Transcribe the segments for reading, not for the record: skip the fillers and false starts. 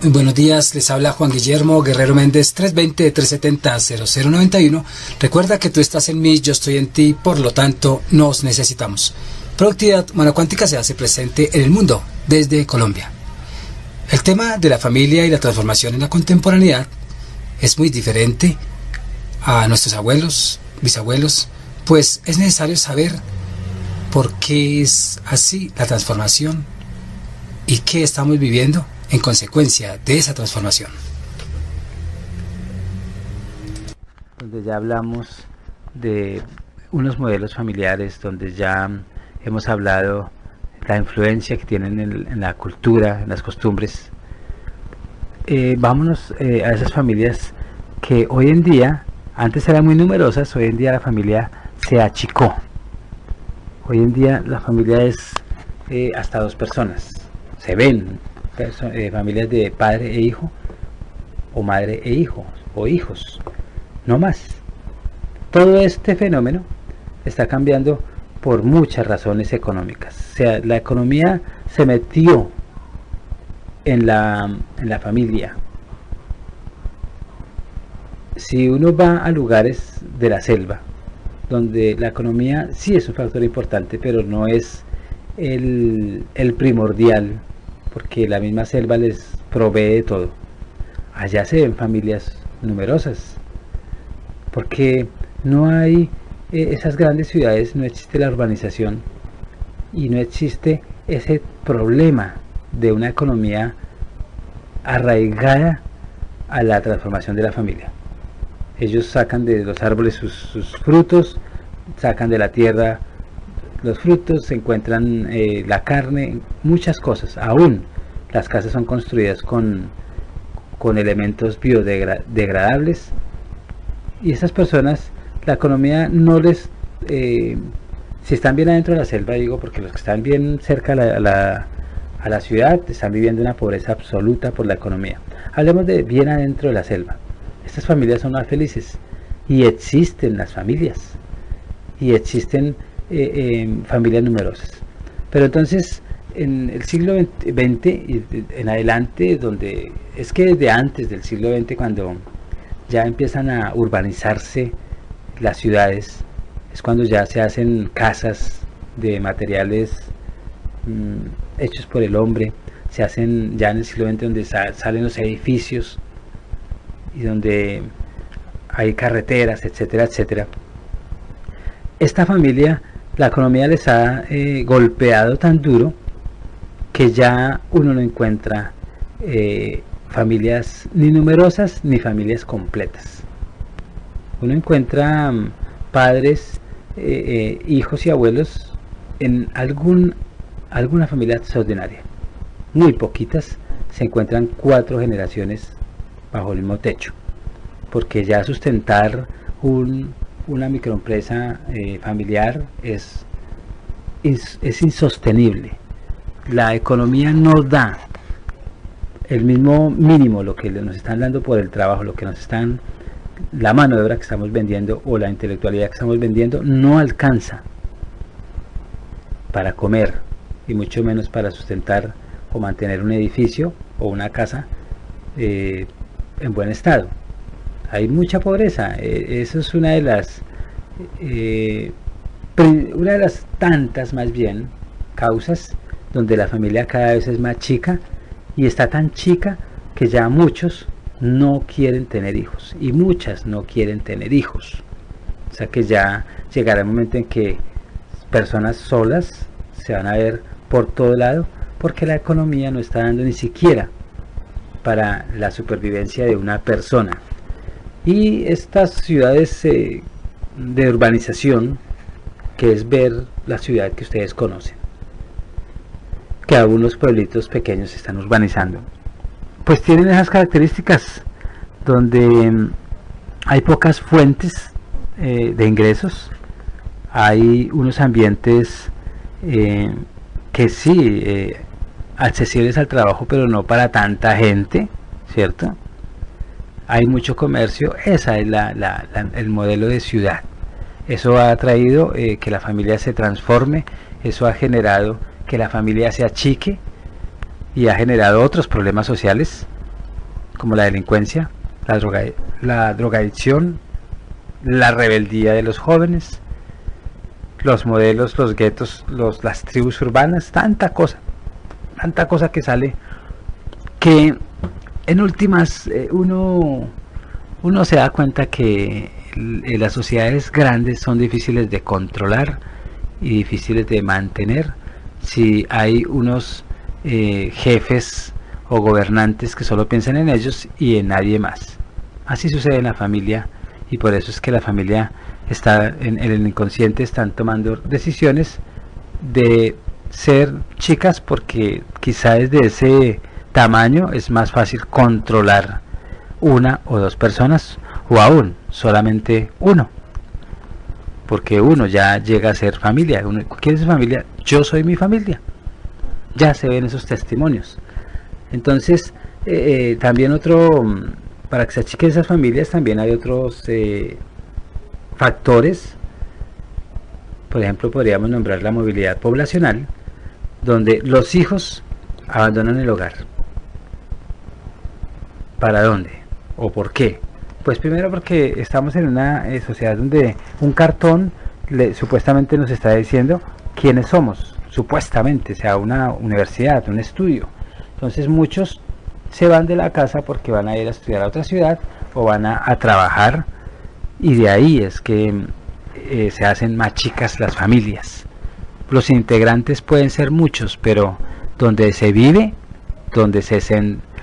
Buenos días, les habla Juan Guillermo Guerrero Méndez, 320-370-0091. Recuerda que tú estás en mí, yo estoy en ti, por lo tanto nos necesitamos. Productividad Humana Cuántica se hace presente en el mundo desde Colombia. El tema de la familia y la transformación en la contemporaneidad es muy diferente a nuestros abuelos, bisabuelos, pues es necesario saber por qué es así la transformación y qué estamos viviendo en consecuencia de esa transformación. Donde ya hablamos de unos modelos familiares, donde ya hemos hablado la influencia que tienen en la cultura, en las costumbres. Vámonos a esas familias que hoy en día, antes eran muy numerosas, hoy en día la familia se achicó. Hoy en día la familia es hasta 2 personas. Se ven familias de padre e hijo, o madre e hijo, o hijos, no más. Todo este fenómeno está cambiando por muchas razones económicas. O sea, la economía se metió en la familia. Si uno va a lugares de la selva, donde la economía sí es un factor importante, pero no es el primordial, porque la misma selva les provee de todo. Allá se ven familias numerosas, porque no hay esas grandes ciudades, no existe la urbanización y no existe ese problema de una economía arraigada a la transformación de la familia. Ellos sacan de los árboles sus frutos, sacan de la tierra los frutos, se encuentran la carne, muchas cosas. Aún las casas son construidas con elementos biodegradables, y esas personas, la economía no les... si están bien adentro de la selva, digo, porque los que están bien cerca a la ciudad están viviendo una pobreza absoluta por la economía. Hablemos de bien adentro de la selva. Estas familias son más felices, y existen las familias, y existen familias numerosas. Pero entonces en el siglo XX y en adelante, donde es que desde antes del siglo XX, cuando ya empiezan a urbanizarse las ciudades, es cuando ya se hacen casas de materiales hechos por el hombre. Se hacen ya en el siglo XX, donde salen los edificios y donde hay carreteras, etcétera, etcétera. Esta familia, la economía les ha golpeado tan duro que ya uno no encuentra familias ni numerosas ni familias completas. Uno encuentra padres, hijos y abuelos en alguna familia extraordinaria. Muy poquitas se encuentran 4 generaciones bajo el mismo techo, porque ya sustentar una microempresa familiar es insostenible. La economía no da el mismo mínimo, lo que nos están dando por el trabajo, lo que nos están, la mano de obra que estamos vendiendo o la intelectualidad que estamos vendiendo, no alcanza para comer, y mucho menos para sustentar o mantener un edificio o una casa en buen estado. Hay mucha pobreza. Eso es una de las tantas, más bien, causas donde la familia cada vez es más chica, y está tan chica que ya muchos no quieren tener hijos, y muchas no quieren tener hijos. O sea que ya llegará el momento en que personas solas se van a ver por todo lado, porque la economía no está dando ni siquiera para la supervivencia de una persona. Y estas ciudades de urbanización, que es ver la ciudad que ustedes conocen, que algunos pueblitos pequeños se están urbanizando, pues tienen esas características, donde hay pocas fuentes de ingresos, hay unos ambientes que sí, accesibles al trabajo, pero no para tanta gente, ¿cierto? Hay mucho comercio. Esa es el modelo de ciudad. Eso ha traído que la familia se transforme, eso ha generado que la familia se achique, y ha generado otros problemas sociales, como la delincuencia, la drogadicción, la rebeldía de los jóvenes, los modelos, los guetos, las tribus urbanas, tanta cosa que sale, que en últimas uno se da cuenta que las sociedades grandes son difíciles de controlar y difíciles de mantener si hay unos jefes o gobernantes que solo piensan en ellos y en nadie más. Así sucede en la familia, y por eso es que la familia está en el inconsciente, están tomando decisiones de ser chicas, porque quizá desde ese tamaño es más fácil controlar una o dos personas, o aún solamente uno, porque uno ya llega a ser familia. ¿Quién es su familia? Yo soy mi familia. Ya se ven esos testimonios. Entonces también para que se achiquen esas familias, también hay otros factores. Por ejemplo, podríamos nombrar la movilidad poblacional, donde los hijos abandonan el hogar. ¿Para dónde? ¿O por qué? Pues primero porque estamos en una sociedad donde un cartón supuestamente nos está diciendo quiénes somos, supuestamente, sea una universidad, un estudio. Entonces muchos se van de la casa porque van a ir a estudiar a otra ciudad o van a trabajar, y de ahí es que se hacen más chicas las familias. Los integrantes pueden ser muchos, pero donde se vive, donde se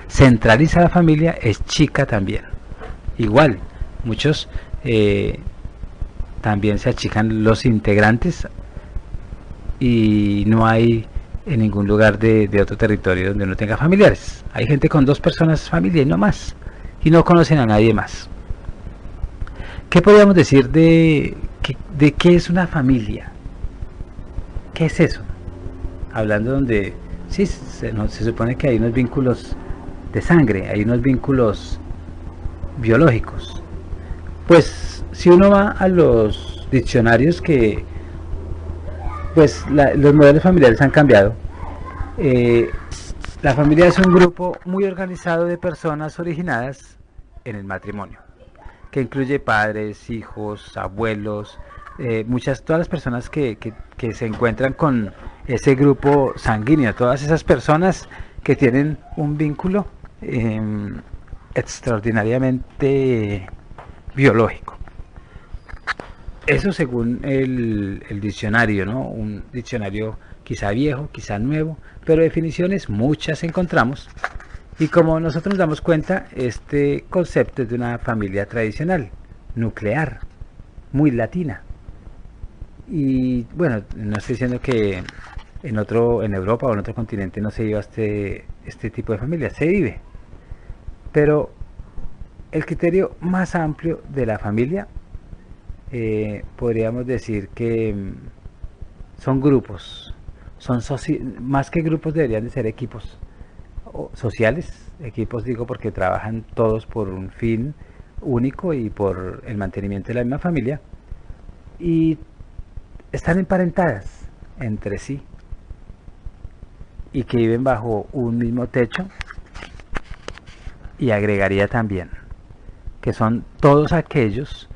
centraliza la familia, es chica también. Igual, muchos también se achican los integrantes, y no hay en ningún lugar de otro territorio donde no tenga familiares. Hay gente con 2 personas familia y no más, y no conocen a nadie más. ¿Qué podríamos decir de qué es una familia? ¿Qué es eso? Hablando donde sí se supone que hay unos vínculos de sangre, hay unos vínculos biológicos. Pues si uno va a los diccionarios, que pues los modelos familiares han cambiado. La familia es un grupo muy organizado de personas originadas en el matrimonio, que incluye padres, hijos, abuelos, todas las personas que se encuentran con ese grupo sanguíneo, todas esas personas que tienen un vínculo extraordinariamente biológico. Eso según el diccionario, ¿no? Un diccionario quizá viejo, quizá nuevo, pero definiciones muchas encontramos. Y como nosotros nos damos cuenta, este concepto es de una familia tradicional, nuclear, muy latina. Y bueno, no estoy diciendo que en Europa o en otro continente no se viva este tipo de familia, se vive. Pero el criterio más amplio de la familia, podríamos decir que son grupos, más que grupos deberían de ser equipos sociales. Equipos digo porque trabajan todos por un fin único y por el mantenimiento de la misma familia, y están emparentadas entre sí y que viven bajo un mismo techo. Y agregaría también que son todos aquellos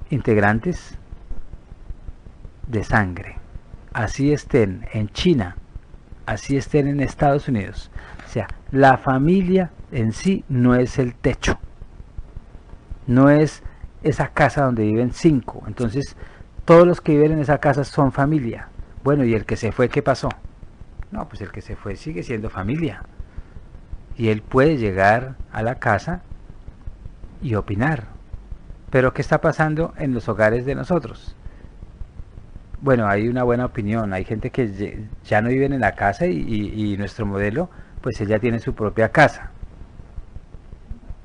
integrantes de sangre, así estén en China, así estén en Estados Unidos. O sea, la familia en sí no es el techo, no es esa casa donde viven 5. Entonces, todos los que viven en esa casa son familia. Bueno, ¿y el que se fue qué pasó? No, pues el que se fue sigue siendo familia. Y él puede llegar a la casa y opinar. Pero ¿qué está pasando en los hogares de nosotros? Bueno, hay una buena opinión, hay gente que ya no viven en la casa, y nuestro modelo, pues ella tiene su propia casa.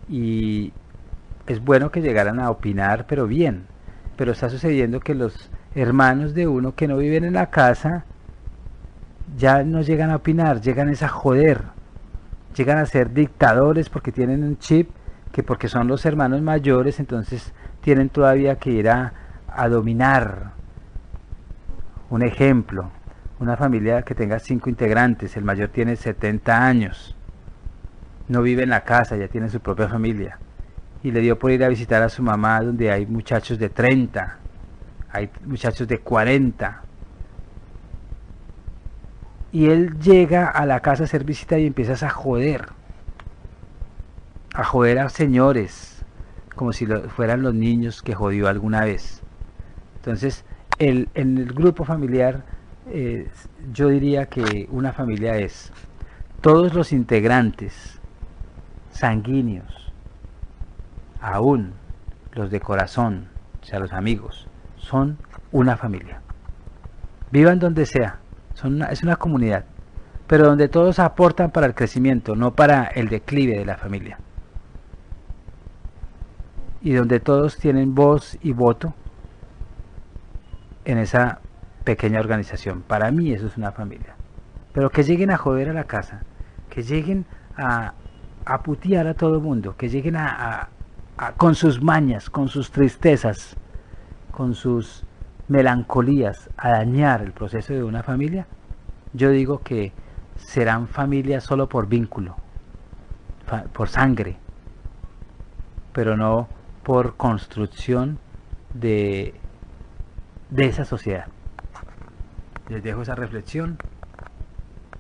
Y es bueno que llegaran a opinar, pero bien. Pero está sucediendo que los hermanos de uno que no viven en la casa ya no llegan a opinar, llegan a joder, llegan a ser dictadores porque tienen un chip, que porque son los hermanos mayores, entonces tienen todavía que ir a dominar. Un ejemplo, una familia que tenga 5 integrantes, el mayor tiene 70 años no vive en la casa, ya tiene su propia familia, y le dio por ir a visitar a su mamá donde hay muchachos de 30, hay muchachos de 40, y él llega a la casa a hacer visita y empiezas a joder a señores, como si fueran los niños que jodió alguna vez. Entonces, en el grupo familiar, yo diría que una familia es todos los integrantes sanguíneos, aún los de corazón, o sea, los amigos, son una familia. Vivan donde sea, es una comunidad, pero donde todos aportan para el crecimiento, no para el declive de la familia. Y donde todos tienen voz y voto en esa pequeña organización. Para mí eso es una familia. Pero que lleguen a joder a la casa, que lleguen a putear a todo el mundo, que lleguen con sus mañas, con sus tristezas, con sus melancolías, a dañar el proceso de una familia, yo digo que serán familias solo por vínculo, por sangre, pero no por construcción de esa sociedad. Les dejo esa reflexión.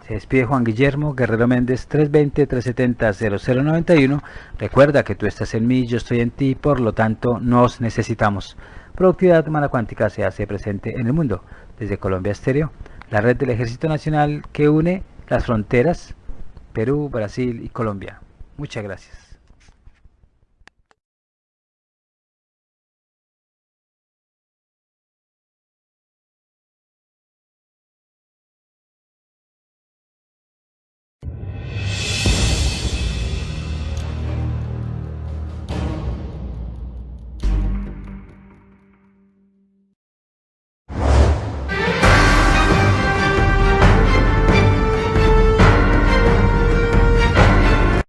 Se despide Juan Guillermo Guerrero Méndez, 320-370-0091. Recuerda que tú estás en mí, yo estoy en ti, por lo tanto nos necesitamos. Productividad Humana Cuántica se hace presente en el mundo. Desde Colombia Estéreo, la red del Ejército Nacional que une las fronteras Perú, Brasil y Colombia. Muchas gracias.